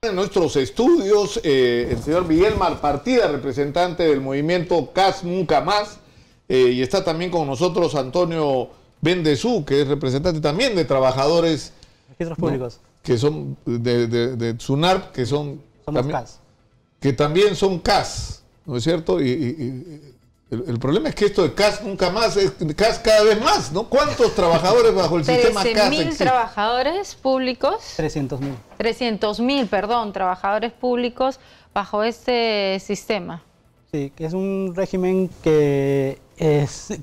En nuestros estudios, el señor Miguel Malpartida, representante del movimiento CAS Nunca Más, y está también con nosotros Antonio Bendezú, que es representante también de trabajadores registros públicos, que son de SUNARP, que son también, CAS, que también son CAS, ¿no es cierto? El problema es que esto de CAS Nunca Más es CAS cada vez más, ¿no? ¿Cuántos trabajadores bajo el sistema CAS 13.000 trabajadores públicos. 300.000. 300.000, perdón, trabajadores públicos bajo este sistema. Sí, que es un régimen que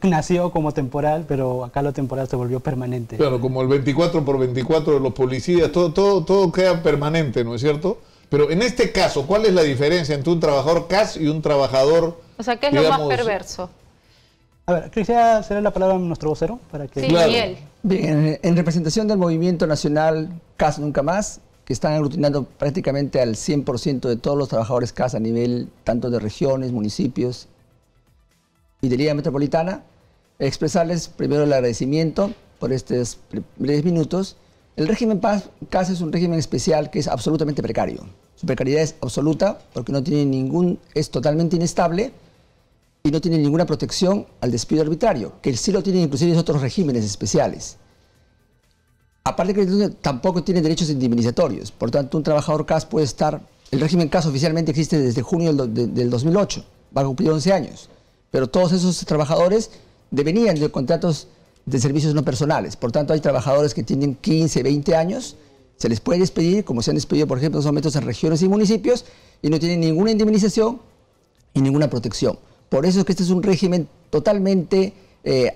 nació como temporal, pero acá lo temporal se volvió permanente. Claro, como el 24/24 de los policías, todo queda permanente, ¿no es cierto? Pero en este caso, ¿cuál es la diferencia entre un trabajador CAS y un trabajador, o sea, ¿qué es digamos, lo más perverso? A ver, quisiera hacer la palabra a nuestro vocero para que... Sí, claro. Miguel. Bien, en representación del movimiento nacional CAS Nunca Más, que están aglutinando prácticamente al 100% de todos los trabajadores CAS a nivel tanto de regiones, municipios y de Liga Metropolitana, expresarles primero el agradecimiento por estos breves minutos. El régimen CAS es un régimen especial que es absolutamente precario. Su precariedad es absoluta porque no tiene es totalmente inestable y no tiene ninguna protección al despido arbitrario, que sí lo tienen inclusive otros regímenes especiales. Aparte que tampoco tiene derechos indemnizatorios, por tanto un trabajador CAS puede estar... El régimen CAS oficialmente existe desde junio del 2008, va a cumplir 11 años, pero todos esos trabajadores devenían de contratos de servicios no personales, por tanto hay trabajadores que tienen 15, 20 años, se les puede despedir, como se han despedido por ejemplo en esos momentos en regiones y municipios, y no tienen ninguna indemnización y ninguna protección. Por eso es que este es un régimen totalmente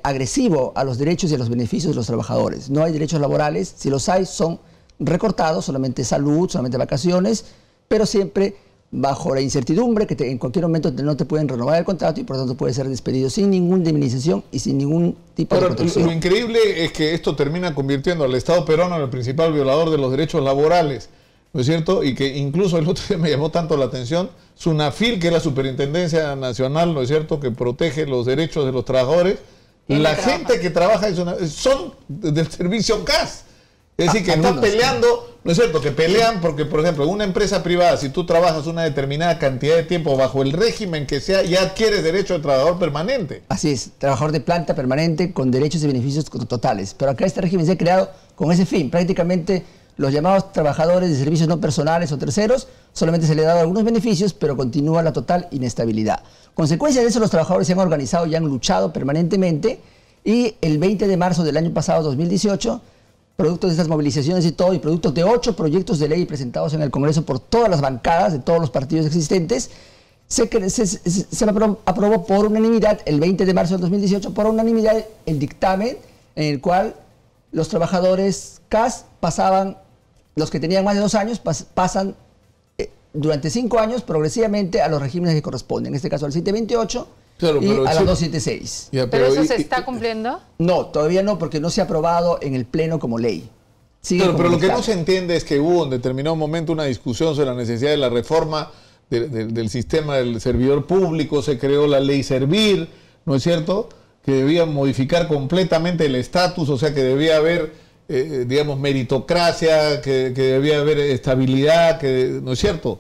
agresivo a los derechos y a los beneficios de los trabajadores. No hay derechos laborales, si los hay son recortados, solamente salud, solamente vacaciones, pero siempre bajo la incertidumbre que en cualquier momento no te pueden renovar el contrato y por lo tanto puedes ser despedido sin ninguna indemnización y sin ningún tipo de protección. Lo increíble es que esto termina convirtiendo al Estado peruano en el principal violador de los derechos laborales, ¿no es cierto? Y que incluso el otro día me llamó tanto la atención, SUNAFIL, que es la Superintendencia Nacional, ¿no es cierto?, que protege los derechos de los trabajadores, la gente que trabaja en SUNAFIL son del servicio CAS. Es decir, que están peleando, ¿no es cierto?, que pelean porque, por ejemplo, en una empresa privada, si tú trabajas una determinada cantidad de tiempo bajo el régimen que sea, ya adquieres derecho de trabajador permanente. Así es, trabajador de planta permanente con derechos y beneficios totales. Pero acá este régimen se ha creado con ese fin. Prácticamente los llamados trabajadores de servicios no personales o terceros, solamente se les ha dado algunos beneficios, pero continúa la total inestabilidad. Consecuencia de eso, los trabajadores se han organizado y han luchado permanentemente y el 20 de marzo del año pasado, 2018, producto de estas movilizaciones y todo, y producto de 8 proyectos de ley presentados en el Congreso por todas las bancadas de todos los partidos existentes, se aprobó por unanimidad, el 20 de marzo del 2018, por unanimidad el dictamen en el cual los trabajadores CAS pasaban, los que tenían más de 2 años, pasan durante 5 años progresivamente a los regímenes que corresponden, en este caso al 728 claro, y a la 276. Ya, ¿Pero eso se está cumpliendo? No, todavía no, porque no se ha aprobado en el Pleno como ley. Claro, pero lo que no se entiende es que hubo en determinado momento una discusión sobre la necesidad de la reforma del sistema del servidor público, se creó la ley Servir, ¿no es cierto?, que debía modificar completamente el estatus, o sea que debía haber, digamos, meritocracia, que debía haber estabilidad, ¿no es cierto?,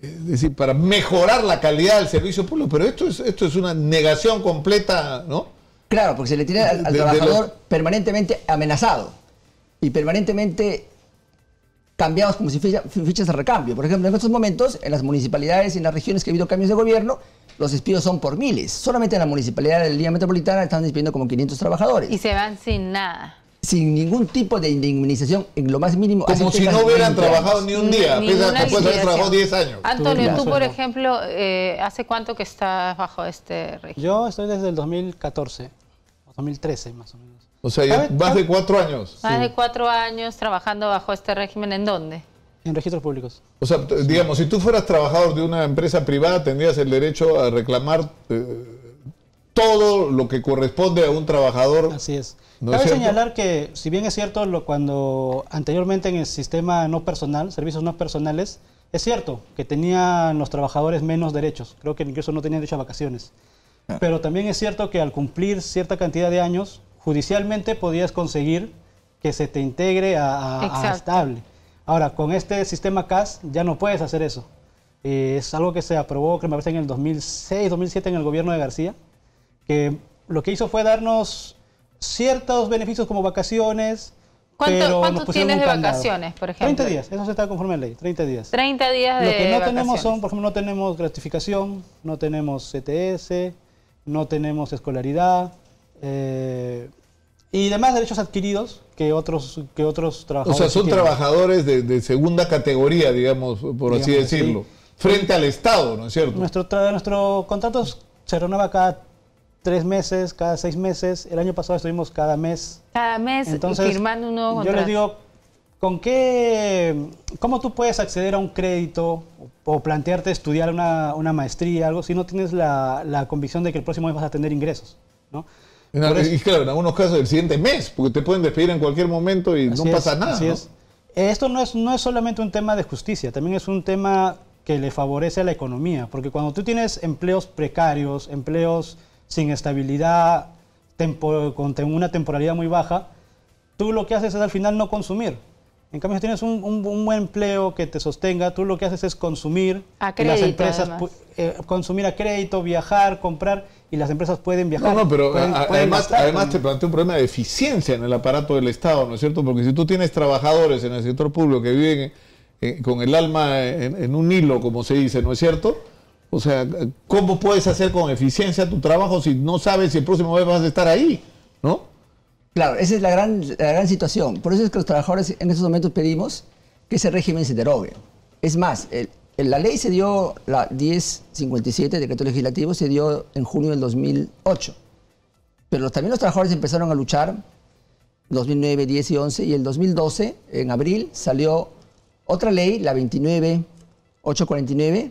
es decir, para mejorar la calidad del servicio público, pero esto es una negación completa, ¿no? Claro, porque se le tiene al trabajador permanentemente amenazado y permanentemente cambiados como si fichas de recambio. Por ejemplo, en estos momentos, en las municipalidades y en las regiones que ha habido cambios de gobierno, los despidos son por miles. Solamente en la municipalidad de Liga Metropolitana están despidiendo como 500 trabajadores. Y se van sin nada. Sin ningún tipo de indemnización, en lo más mínimo. Como si no hubieran trabajado ni un día, después de haber trabajado 10 años. Antonio, tú, por ejemplo, ¿hace cuánto que estás bajo este régimen? Yo estoy desde el 2014, 2013 más o menos. O sea, ya más de 4 años. Más de 4 años trabajando bajo este régimen, ¿en dónde? En registros públicos. O sea, digamos, si tú fueras trabajador de una empresa privada, tendrías el derecho a reclamar todo lo que corresponde a un trabajador. Así es. ¿No Cabe es cierto? señalar que, si bien es cierto, cuando anteriormente en el sistema no personal, servicios no personales, es cierto que tenían los trabajadores menos derechos. Creo que incluso no tenían derecho a vacaciones. Pero también es cierto que al cumplir cierta cantidad de años, judicialmente podías conseguir que se te integre a estable. Ahora, con este sistema CAS ya no puedes hacer eso. Es algo que se aprobó, que me parece en el 2006, 2007 en el gobierno de García, que lo que hizo fue darnos ciertos beneficios como vacaciones. ¿Cuánto tienes de vacaciones, por ejemplo? 30 días, eso se está conforme a ley, 30 días. 30 días de Lo que no vacaciones. tenemos son, por ejemplo, no tenemos gratificación, no tenemos CTS, no tenemos escolaridad y demás derechos adquiridos que otros trabajadores. O sea, son tienen. trabajadores de segunda categoría, digamos, por así decirlo, sí. frente al Estado, ¿no es cierto? Nuestro contrato se renueva cada 3 meses, cada 6 meses. El año pasado estuvimos cada mes. Cada mes. Entonces, firmando un nuevo yo contrato. les digo, ¿cómo tú puedes acceder a un crédito o plantearte estudiar una maestría, algo, si no tienes la convicción de que el próximo mes vas a tener ingresos, ¿no? Y claro, en algunos casos el siguiente mes, porque te pueden despedir en cualquier momento y no pasa nada. Así ¿no? es. Esto no es solamente un tema de justicia, también es un tema que le favorece a la economía, porque cuando tú tienes empleos precarios, empleos sin estabilidad, con una temporalidad muy baja, tú lo que haces es al final no consumir. En cambio, si tienes un buen empleo que te sostenga, tú lo que haces es consumir. A y crédito, las empresas consumir a crédito, viajar, comprar, y las empresas pueden viajar. No, pero pueden además gastar te plantea un problema de eficiencia en el aparato del Estado, ¿no es cierto? Porque si tú tienes trabajadores en el sector público que viven con el alma en un hilo, como se dice, ¿no es cierto? O sea, ¿cómo puedes hacer con eficiencia tu trabajo si no sabes si el próximo mes vas a estar ahí, ¿no? Claro, esa es la gran situación. Por eso es que los trabajadores en estos momentos pedimos que ese régimen se derogue. Es más, la ley se dio, la 1057, decreto legislativo, se dio en junio del 2008. Pero también los trabajadores empezaron a luchar 2009, 10 y 11, y el 2012, en abril, salió otra ley, la 29849,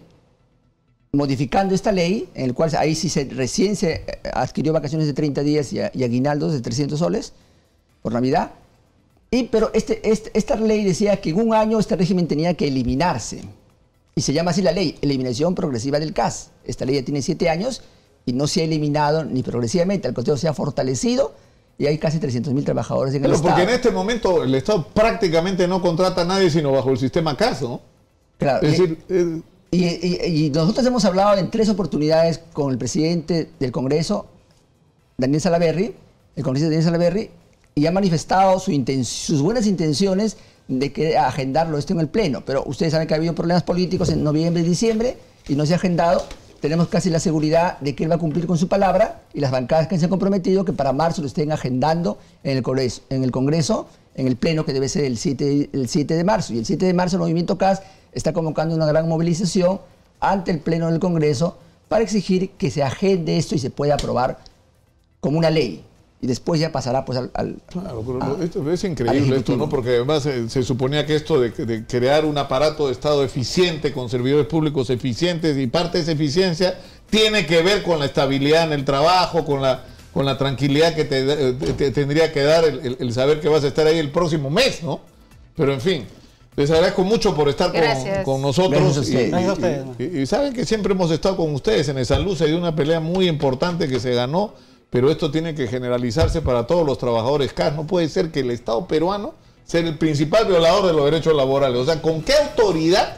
modificando esta ley, en el cual ahí sí recién se adquirió vacaciones de 30 días y aguinaldos de 300 soles por Navidad. Pero esta ley decía que en un año este régimen tenía que eliminarse. Y se llama así la ley, Eliminación Progresiva del CAS. Esta ley ya tiene 7 años y no se ha eliminado ni progresivamente, al contrario, se ha fortalecido y hay casi 300.000 trabajadores en el Estado. Porque en este momento el Estado prácticamente no contrata a nadie sino bajo el sistema CAS, ¿no? Claro. Es decir... Y nosotros hemos hablado en 3 oportunidades con el presidente del Congreso, Daniel Salaverry, el congresista Daniel Salaverry, y ha manifestado sus buenas intenciones de que agendarlo esto en el Pleno. Pero ustedes saben que ha habido problemas políticos en noviembre y diciembre y no se ha agendado. Tenemos casi la seguridad de que él va a cumplir con su palabra y las bancadas que se han comprometido que para marzo lo estén agendando en el Congreso, en el Pleno, que debe ser el 7 de marzo. Y el 7 de marzo el Movimiento CAS está convocando una gran movilización ante el Pleno del Congreso para exigir que se agende esto y se pueda aprobar como una ley. Y después ya pasará pues Claro, pero esto es increíble esto, ¿no? Porque además se suponía que esto de crear un aparato de Estado eficiente, con servidores públicos eficientes, y parte de esa eficiencia tiene que ver con la estabilidad en el trabajo, con la tranquilidad que te tendría que dar el saber que vas a estar ahí el próximo mes, ¿no? Pero en fin, les agradezco mucho por estar con nosotros. Gracias a ustedes. Y saben que siempre hemos estado con ustedes. En el Salud se dio una pelea muy importante que se ganó, pero esto tiene que generalizarse para todos los trabajadores CAS. No puede ser que el Estado peruano sea el principal violador de los derechos laborales. O sea, ¿con qué autoridad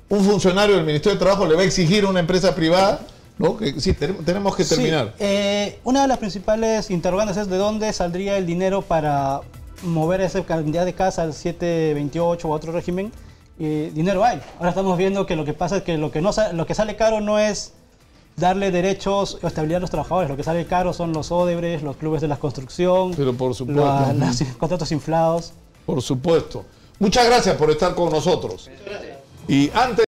un funcionario del Ministerio de Trabajo le va a exigir a una empresa privada? ¿No? Que, sí, tenemos que terminar. Sí, una de las principales interrogantes es de dónde saldría el dinero para mover esa cantidad de CAS al 728 u otro régimen. Dinero hay. Ahora estamos viendo que lo que pasa es que lo que sale caro no es darle derechos o estabilidad a los trabajadores. Lo que sale caro son los Odebrecht, los clubes de la construcción, pero por supuesto, los contratos inflados. Por supuesto. Muchas gracias por estar con nosotros. Y antes